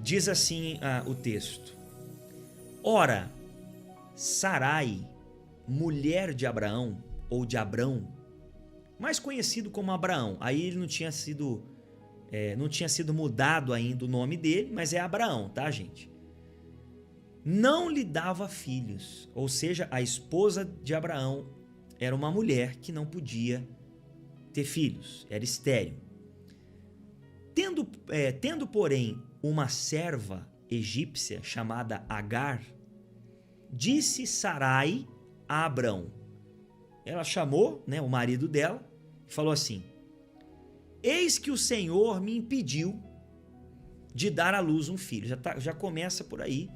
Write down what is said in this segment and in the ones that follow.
Diz assim o texto: Ora, Sarai, mulher de Abraão, ou de Abrão, mais conhecido como Abraão, aí ele não tinha sido mudado ainda o nome dele, mas é Abraão, tá, gente? Não lhe dava filhos, ou seja, a esposa de Abraão era uma mulher que não podia ter filhos, era estéril. Tendo, porém, uma serva egípcia chamada Agar, disse Sarai a Abrão. Ela chamou, né, o marido dela e falou assim: Eis que o Senhor me impediu de dar à luz um filho. Já começa por aí,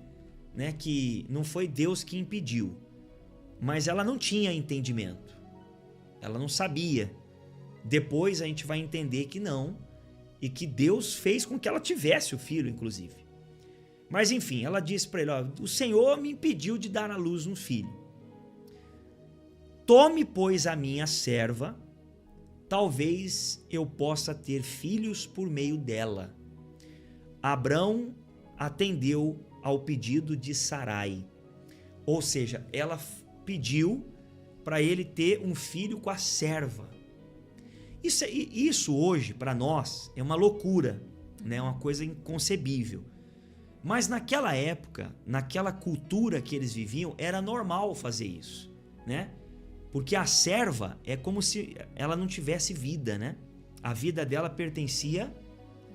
né, que não foi Deus que impediu, mas ela não tinha entendimento, ela não sabia. Depois a gente vai entender que não, e que Deus fez com que ela tivesse o filho, inclusive. Mas enfim, ela disse para ele: ó, o Senhor me impediu de dar à luz um filho. Tome, pois, a minha serva, talvez eu possa ter filhos por meio dela. Abrão atendeu ao pedido de Sarai, ou seja, ela pediu para ele ter um filho com a serva. Isso hoje, para nós, é uma loucura, né? Uma coisa inconcebível. Mas naquela época, naquela cultura que eles viviam, era normal fazer isso, né? Porque a serva é como se ela não tivesse vida, né? A vida dela pertencia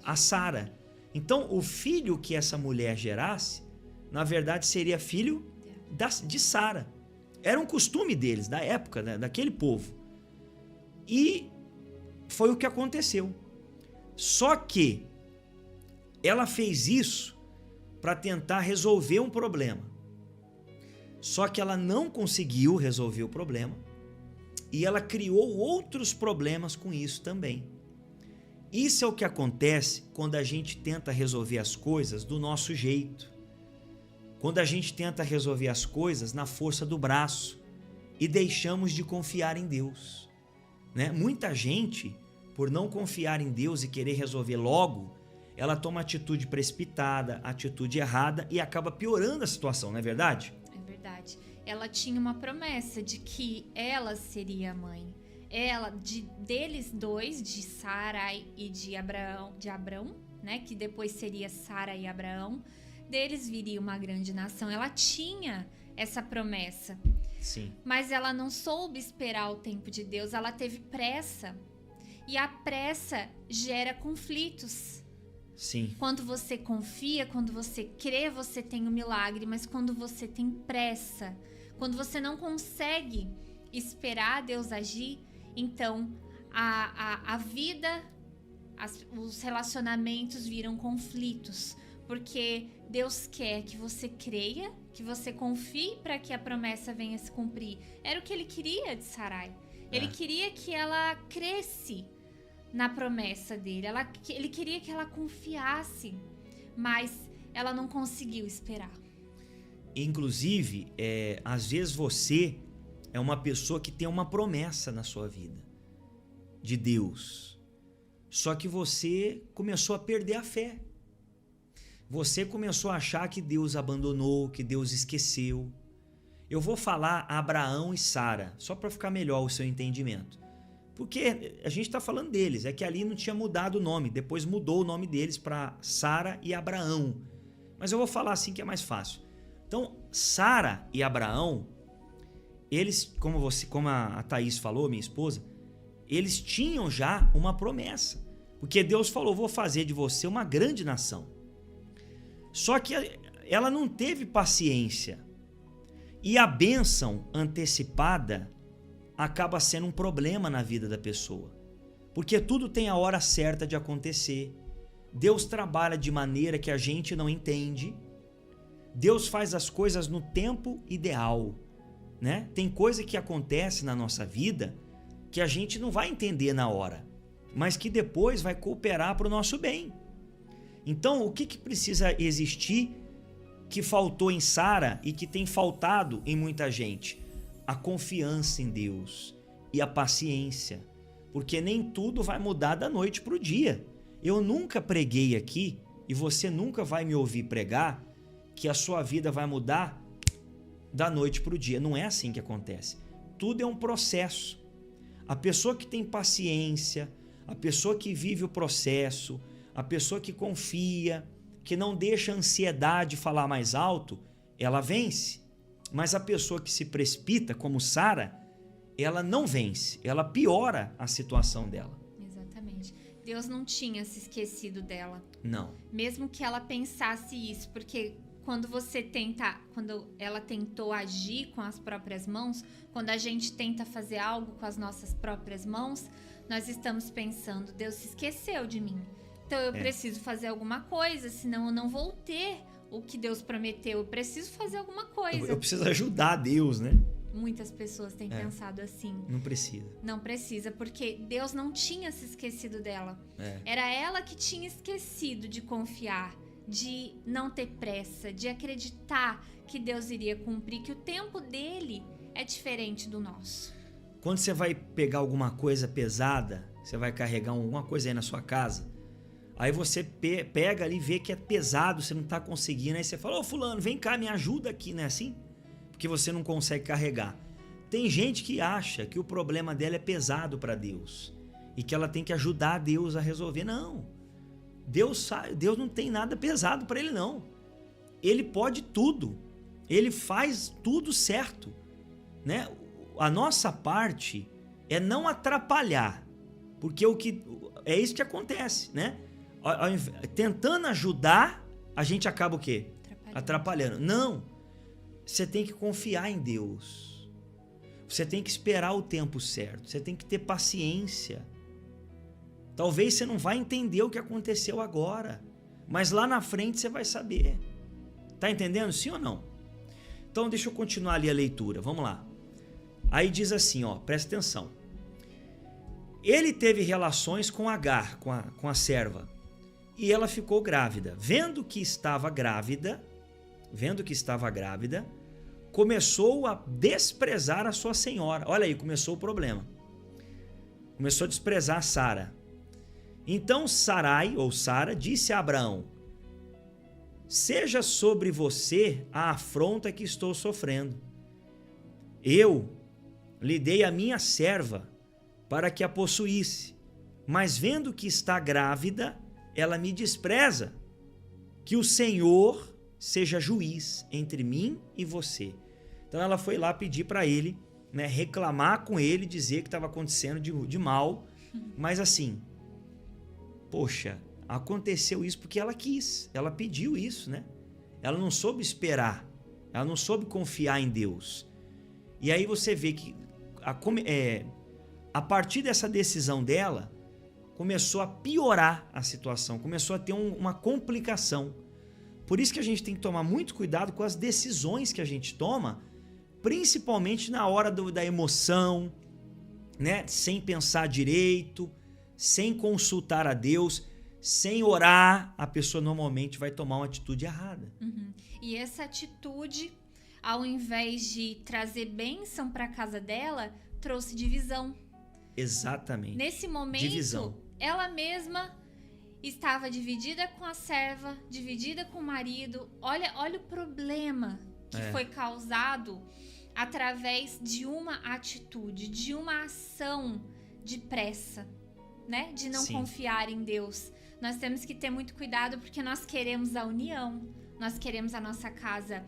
a Sara. Então, o filho que essa mulher gerasse, na verdade, seria filho de Sara. Era um costume deles, da época, né? Daquele povo. E foi o que aconteceu. Só que ela fez isso para tentar resolver um problema. Só que ela não conseguiu resolver o problema e ela criou outros problemas com isso também. Isso é o que acontece quando a gente tenta resolver as coisas do nosso jeito. Quando a gente tenta resolver as coisas na força do braço e deixamos de confiar em Deus, né? Muita gente, por não confiar em Deus e querer resolver logo, ela toma atitude precipitada, atitude errada e acaba piorando a situação, não é verdade? É verdade. Ela tinha uma promessa de que ela seria a mãe. Ela, deles dois, de Sarai e de Abrão, né, que depois seria Sara e Abraão, deles viria uma grande nação. Ela tinha essa promessa. Sim. Mas ela não soube esperar o tempo de Deus, ela teve pressa. E a pressa gera conflitos. Sim. Quando você confia, quando você crê, você tem o milagre. Mas quando você tem pressa, quando você não consegue esperar Deus agir, então a vida, os relacionamentos viram conflitos. Porque Deus quer que você creia, que você confie para que a promessa venha se cumprir. Era o que ele queria de Sarai. Ele queria que ela cresce na promessa dele. Ele queria que ela confiasse, mas ela não conseguiu esperar. Inclusive, às vezes você é uma pessoa que tem uma promessa na sua vida de Deus. Só que você começou a perder a fé. Você começou a achar que Deus abandonou, que Deus esqueceu. Eu vou falar Abraão e Sara, só para ficar melhor o seu entendimento. Porque a gente está falando deles, é que ali não tinha mudado o nome, depois mudou o nome deles para Sara e Abraão. Mas eu vou falar assim que é mais fácil. Então, Sara e Abraão, eles, como a Thaís falou, minha esposa, eles tinham já uma promessa. Porque Deus falou: vou fazer de você uma grande nação. Só que ela não teve paciência. E a bênção antecipada acaba sendo um problema na vida da pessoa. Porque tudo tem a hora certa de acontecer. Deus trabalha de maneira que a gente não entende. Deus faz as coisas no tempo ideal, né? Tem coisa que acontece na nossa vida que a gente não vai entender na hora, mas que depois vai cooperar para o nosso bem. Então, o que precisa existir que faltou em Sara e que tem faltado em muita gente? A confiança em Deus e a paciência, porque nem tudo vai mudar da noite para o dia. Eu nunca preguei aqui e você nunca vai me ouvir pregar que a sua vida vai mudar da noite para o dia. Não é assim que acontece. Tudo é um processo. A pessoa que tem paciência, a pessoa que vive o processo, a pessoa que confia, que não deixa a ansiedade falar mais alto, ela vence. Mas a pessoa que se precipita, como Sara, ela não vence, ela piora a situação dela. Exatamente. Deus não tinha se esquecido dela. Não. Mesmo que ela pensasse isso, porque quando ela tentou agir com as próprias mãos, quando a gente tenta fazer algo com as nossas próprias mãos, nós estamos pensando, Deus se esqueceu de mim. Então eu preciso fazer alguma coisa, senão eu não vou ter o que Deus prometeu. Eu preciso fazer alguma coisa. Eu preciso ajudar Deus, né? Muitas pessoas têm pensado assim. Não precisa. Não precisa, porque Deus não tinha se esquecido dela. Era ela que tinha esquecido de confiar, de não ter pressa, de acreditar que Deus iria cumprir, que o tempo dele é diferente do nosso. Quando você vai pegar alguma coisa pesada, você vai carregar alguma coisa aí na sua casa, aí você pega ali e vê que é pesado, você não está conseguindo, aí você fala, ô fulano, vem cá, me ajuda aqui, não é assim? Porque você não consegue carregar. Tem gente que acha que o problema dela é pesado para Deus e que ela tem que ajudar Deus a resolver. Não. Deus não tem nada pesado para ele, não. Ele pode tudo. Ele faz tudo certo, né? A nossa parte é não atrapalhar, porque é isso que acontece, né? Tentando ajudar, a gente acaba o quê? Atrapalhando. Não. Você tem que confiar em Deus. Você tem que esperar o tempo certo. Você tem que ter paciência. Talvez você não vai entender o que aconteceu agora, mas lá na frente você vai saber. Tá entendendo? Sim ou não? Então deixa eu continuar ali a leitura. Vamos lá. Aí diz assim, ó, presta atenção. Ele teve relações com Agar, com a serva, e ela ficou grávida. Vendo que estava grávida, começou a desprezar a sua senhora. Olha aí, começou o problema. Começou a desprezar Sara. Então Sarai, ou Sara, disse a Abraão, seja sobre você a afronta que estou sofrendo. Eu lhe dei a minha serva para que a possuísse, mas vendo que está grávida, ela me despreza. Que o Senhor seja juiz entre mim e você. Então ela foi lá pedir para ele, né, reclamar com ele, dizer que estava acontecendo de mal, mas assim, poxa, aconteceu isso porque ela quis, ela pediu isso, né? Ela não soube esperar, ela não soube confiar em Deus. E aí você vê que a partir dessa decisão dela, começou a piorar a situação, começou a ter uma complicação. Por isso que a gente tem que tomar muito cuidado com as decisões que a gente toma, principalmente na hora da emoção, né? Sem pensar direito, sem consultar a Deus, sem orar, a pessoa normalmente vai tomar uma atitude errada. E essa atitude, ao invés de trazer bênção para a casa dela, trouxe divisão. Exatamente. Nesse momento, divisão. Ela mesma estava dividida com a serva, dividida com o marido. Olha o problema que foi causado através de uma atitude, de uma ação de pressa, né? De não confiar em Deus. Nós temos que ter muito cuidado porque nós queremos a união, nós queremos a nossa casa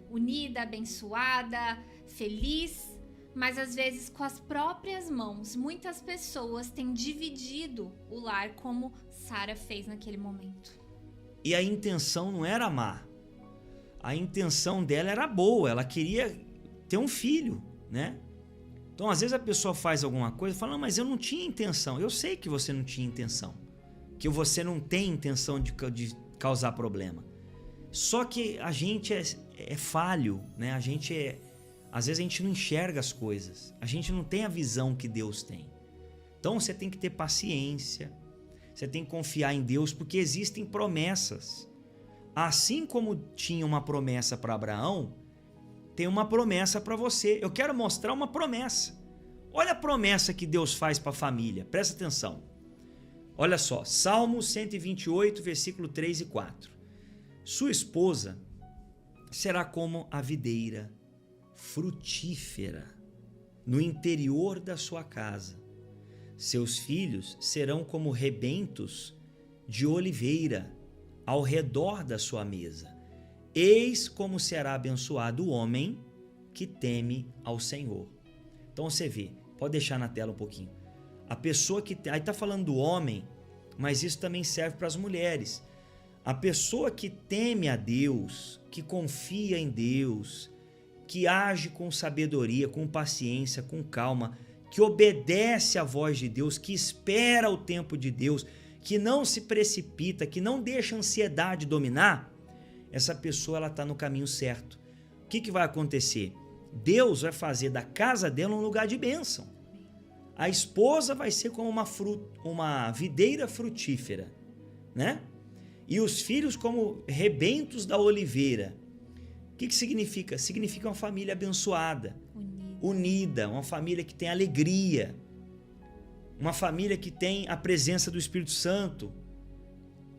unida, abençoada, feliz, mas às vezes com as próprias mãos, muitas pessoas têm dividido o lar como Sara fez naquele momento. E a intenção não era má. A intenção dela era boa, ela queria ter um filho, né? Então, às vezes a pessoa faz alguma coisa e fala, não, mas eu não tinha intenção. Eu sei que você não tinha intenção, que você não tem intenção de causar problema. Só que a gente é falho, né? Às vezes a gente não enxerga as coisas, a gente não tem a visão que Deus tem. Então você tem que ter paciência, você tem que confiar em Deus, porque existem promessas. Assim como tinha uma promessa para Abraão, tem uma promessa para você. Eu quero mostrar uma promessa. Olha a promessa que Deus faz para a família, presta atenção. Olha só, Salmo 128, versículo 3 e 4. Sua esposa será como a videira frutífera no interior da sua casa. Seus filhos serão como rebentos de oliveira ao redor da sua mesa. Eis como será abençoado o homem que teme ao Senhor. Então você vê, pode deixar na tela um pouquinho. A pessoa que... Aí está falando do homem, mas isso também serve para as mulheres. A pessoa que teme a Deus, que confia em Deus, que age com sabedoria, com paciência, com calma, que obedece à voz de Deus, que espera o tempo de Deus, que não se precipita, que não deixa a ansiedade dominar, essa pessoa ela está no caminho certo. O que vai acontecer? Deus vai fazer da casa dela um lugar de bênção. A esposa vai ser como uma videira frutífera, né? E os filhos como rebentos da oliveira. O que significa? Significa uma família abençoada, unida, uma família que tem alegria, uma família que tem a presença do Espírito Santo.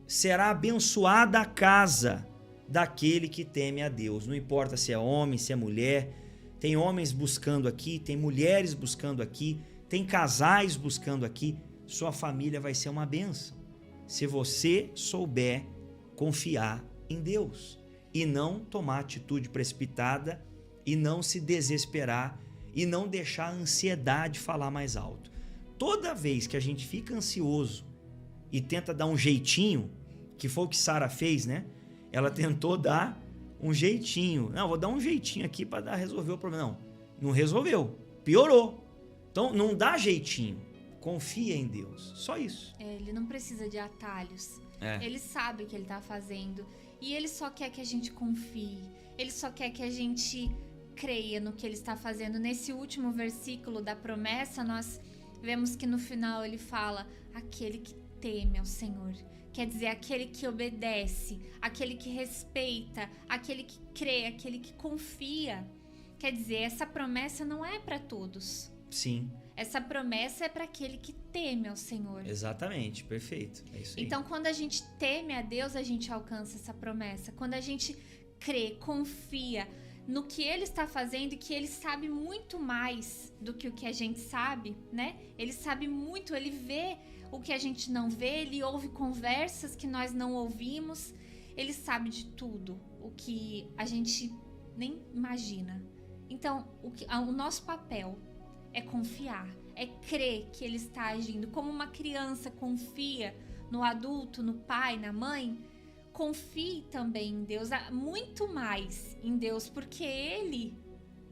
Será abençoada a casa daquele que teme a Deus. Não importa se é homem, se é mulher. Tem homens buscando aqui, tem mulheres buscando aqui, tem casais buscando aqui. Sua família vai ser uma bênção se você souber confiar em Deus e não tomar atitude precipitada e não se desesperar e não deixar a ansiedade falar mais alto. Toda vez que a gente fica ansioso e tenta dar um jeitinho, que foi o que Sara fez, né? Ela tentou dar um jeitinho. Não, vou dar um jeitinho aqui para resolver o problema. Não resolveu. Piorou. Então, não dá jeitinho. Confia em Deus. Só isso. Ele não precisa de atalhos. Ele sabe o que ele está fazendo. E ele só quer que a gente confie. Ele só quer que a gente creia no que ele está fazendo. Nesse último versículo da promessa, nós vemos que no final ele fala: aquele que teme ao Senhor. Quer dizer, aquele que obedece, aquele que respeita, aquele que crê, aquele que confia. Quer dizer, essa promessa não é para todos. Sim. Essa promessa é para aquele que teme ao Senhor. Exatamente, perfeito. É isso aí. Então, quando a gente teme a Deus, a gente alcança essa promessa. Quando a gente crê, confia no que Ele está fazendo e que Ele sabe muito mais do que o que a gente sabe, né? Ele sabe muito, Ele vê o que a gente não vê, Ele ouve conversas que nós não ouvimos, Ele sabe de tudo, o que a gente nem imagina. Então, o nosso papel é confiar, é crer que Ele está agindo. Como uma criança confia no adulto, no pai, na mãe, confie também em Deus, muito mais em Deus, porque Ele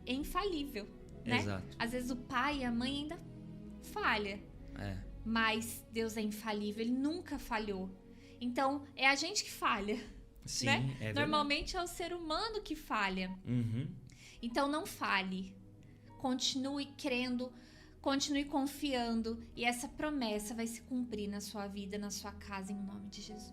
é infalível, né? Exato. Às vezes o pai e a mãe ainda falham, mas Deus é infalível, Ele nunca falhou. Então, é a gente que falha, sim, né? É normalmente é o ser humano que falha. Uhum. Então, não falhe. Continue crendo, continue confiando e essa promessa vai se cumprir na sua vida, na sua casa, em nome de Jesus.